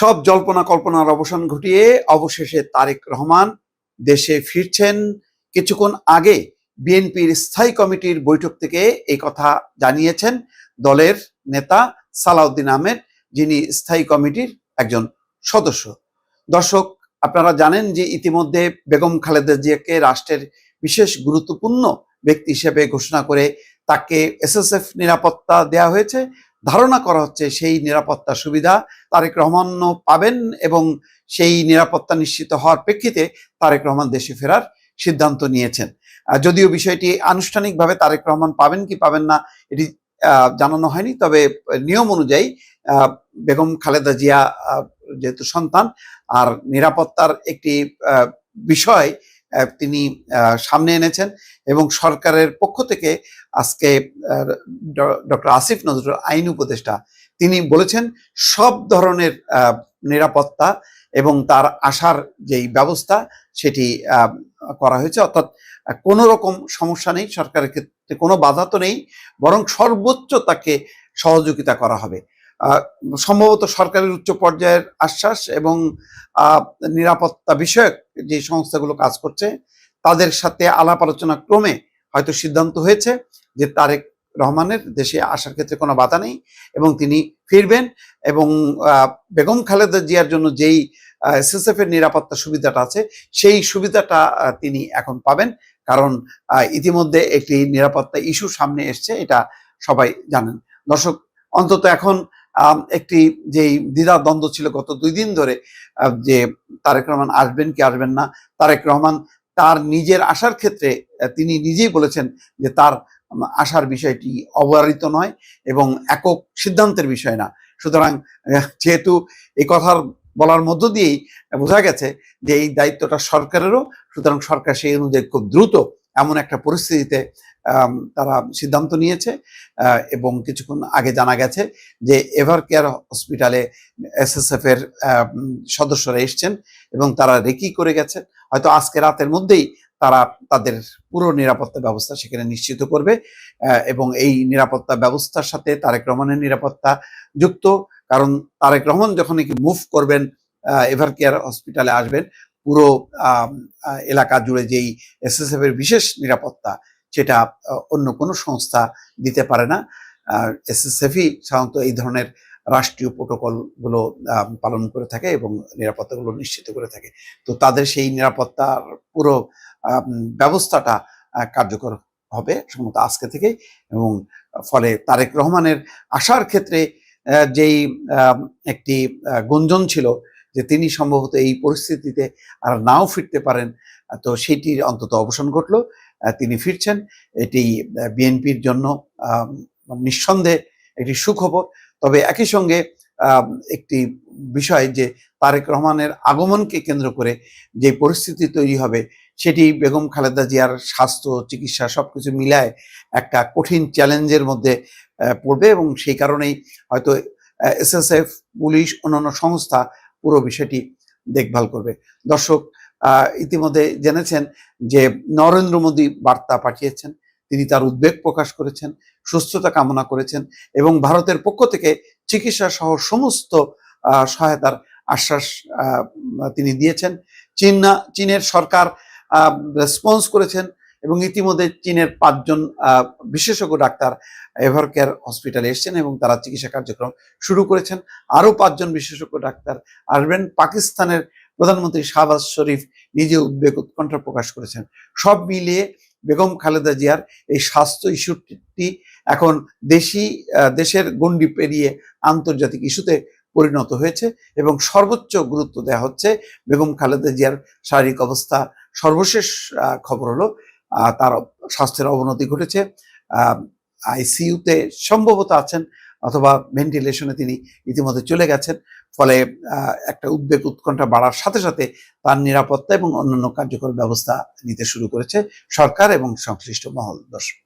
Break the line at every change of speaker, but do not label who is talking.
সব জল্পনা কল্পনার অবসান ঘটিয়ে অবশেষে তারেক রহমান দেশে ফিরছেন। কিছুক্ষণ আগে বিএনপির স্থায়ী কমিটির বৈঠক থেকে এই কথা জানিয়েছেন দলের নেতা সালাউদ্দিন আহমেদ, যিনি স্থায়ী কমিটির একজন সদস্য। দর্শক, আপনারা জানেন যে ইতিমধ্যে বেগম খালেদা জিয়াকে রাষ্ট্রের বিশেষ গুরুত্বপূর্ণ ব্যক্তি হিসেবে ঘোষণা করে তাকে এসএসএফ নিরাপত্তা দেওয়া হয়েছে। ধারণা করা হচ্ছে সেই নিরাপত্তা সুবিধা তারেক রহমানও পাবেন এবং সেই নিরাপত্তা নিশ্চিত হওয়ার প্রেক্ষিতে তারেক রহমান দেশে ফেরার সিদ্ধান্ত নিয়েছেন। যদিও বিষয়টি আনুষ্ঠানিকভাবে তারেক রহমান পাবেন কি পাবেন না এটি জানানো হয়নি, তবে নিয়ম অনুযায়ী বেগম খালেদা জিয়া যেহেতু সন্তান আর নিরাপত্তার একটি বিষয় তিনি সামনে এনেছেন এবং সরকারের পক্ষ থেকে আজকে ডক্টর আসিফ নজরুল আইন উপদেষ্টা তিনি বলেছেন সব ধরনের নিরাপত্তা এবং তার আসার যেই ব্যবস্থা সেটি করা হয়েছে, অর্থাৎ কোনো রকম সমস্যা নেই, সরকারের ক্ষেত্রে কোনো বাধা তো নেই, বরং সর্বোচ্চ তাকে সহযোগিতা করা হবে। সম্ভবত সরকারের উচ্চ পর্যায়ের আশ্বাস এবং নিরাপত্তা বিষয়ক যে সংস্থাগুলো কাজ করছে তাদের সাথে আলাপ আলোচনা ক্রমে হয়তো সিদ্ধান্ত হয়েছে যে তারেক রহমানের দেশে আসার ক্ষেত্রে কোনো বাধা নেই এবং তিনি ফিরবেন এবং বেগম খালেদা জিয়ার জন্য যেই এসএসএফ এর নিরাপত্তা সুবিধাটা আছে সেই সুবিধাটা তিনি এখন পাবেন, কারণ ইতিমধ্যে একটি নিরাপত্তা ইস্যু সামনে এসছে, এটা সবাই জানেন। দর্শক, অন্তত এখন একটি যেই দ্বিধা দ্বন্দ্ব ছিল গত 2 দিন ধরে যে তারেক রহমান আসবেন কি আসবেন না, তারেক রহমান তার নিজের আসার ক্ষেত্রে তিনি নিজেই বলেছেন যে তার আসার বিষয়টি অবধারিত নয় এবং একক সিদ্ধান্তের বিষয় না। সুতরাং যেহেতু এই কথার বলার মধ্য দিয়েই বোঝা গেছে যে এই দায়িত্বটা সরকারেরও, সুতরাং সরকার সেই অনুযায়ী খুব দ্রুত এমন একটা পরিস্থিতিতে তারা সিদ্ধান্ত নিয়েছে এবং কিছুক্ষণ আগে জানা গেছে যে এভার কেয়ার হসপিটালে এসএসএফ এর সদস্যরা এসছেন এবং তারা রেকি করে গেছে। হয়তো আজকে রাতের মধ্যেই তারা তাদের পুরো নিরাপত্তা ব্যবস্থা সেখানে নিশ্চিত করবে এবং এই নিরাপত্তা ব্যবস্থার সাথে তারেক রহমানের নিরাপত্তা যুক্ত, কারণ তারেক রহমান যখন নাকি মুভ করবেন এভার কেয়ার হসপিটালে আসবেন, পুরো এলাকা জুড়ে যেই এসএসএফ এর বিশেষ নিরাপত্তা সেটা অন্য কোনো সংস্থা দিতে পারে না। এসএসএফই সাধারণত এই ধরনের রাষ্ট্রীয় প্রোটোকল গুলো পালন করে থাকে এবং নিরাপত্তাগুলো নিশ্চিত করে থাকে। তো তাদের সেই নিরাপত্তার পুরো ব্যবস্থাটা কার্যকর হবে সম্ভবত আজকে থেকে, এবং ফলে তারেক রহমানের আসার ক্ষেত্রে যেই একটি গুঞ্জন ছিল যে তিনি সম্ভবত এই পরিস্থিতিতে আর নাও ফিরতে পারেন, তো সেটির অন্তত অবসান ঘটলো। তিনি ফিরছেন, এটি বিএনপির জন্য নিঃসন্দেহে একটি সুখবর। তবে একই সঙ্গে একটি বিষয় যে তারেক রহমানের আগমনকে কেন্দ্র করে যে পরিস্থিতি তৈরি হবে সেটি বেগম খালেদা জিয়ার স্বাস্থ্য চিকিৎসা সবকিছু মিলায় একটা কঠিন চ্যালেঞ্জের মধ্যে পড়বে এবং সেই কারণেই হয়তো এসএসএফ, পুলিশ, অন্যান্য সংস্থা পুরো বিষয়টি দেখভাল করবে। দর্শক, ইতিমধ্যে জেনেছেন যে নরেন্দ্র মোদী বার্তা পাঠিয়েছেন, তিনি তার উদ্বেগ প্রকাশ করেছেন, সুস্থতা কামনা করেছেন এবং ভারতের পক্ষ থেকে চিকিৎসা সহ সমস্ত সহায়তার আশ্বাস তিনি দিয়েছেন। চীনের সরকার রেসপন্স করেছেন এবং ইতিমধ্যে চীনের 5 জন বিশেষজ্ঞ ডাক্তার এভার কেয়ার হসপিটালে এসেছেন এবং তারা চিকিৎসা কার্যক্রম শুরু করেছেন। আরো 5 জন বিশেষজ্ঞ ডাক্তার আসবেন। পাকিস্তানের প্রধানমন্ত্রী শাহবাজ শরীফ নিজে উদ্বেগ উৎকণ্ঠা প্রকাশ করেছেন। সব মিলিয়ে বেগম খালেদা জিয়ার এই স্বাস্থ্য ইস্যুটি এখন দেশের গণ্ডি পেরিয়ে আন্তর্জাতিক ইস্যুতে পরিণত হয়েছে এবং সর্বোচ্চ গুরুত্ব দেওয়া হচ্ছে বেগম খালেদা জিয়ার শারীরিক অবস্থা। সর্বশেষ খবর হলো তার স্বাস্থ্যের অবনতি ঘটেছে, আইসিইউতে সম্ভবত আছেন অথবা ভেন্টিলেশনে তিনি ইতিমধ্যে চলে গেছেন। ফলে একটা উদ্বেগ উৎকণ্ঠা বাড়ার সাথে সাথে তার নিরাপত্তা এবং অন্যান্য কার্যকর ব্যবস্থা নিতে শুরু করেছে সরকার এবং সংশ্লিষ্ট মহল। দর্শক।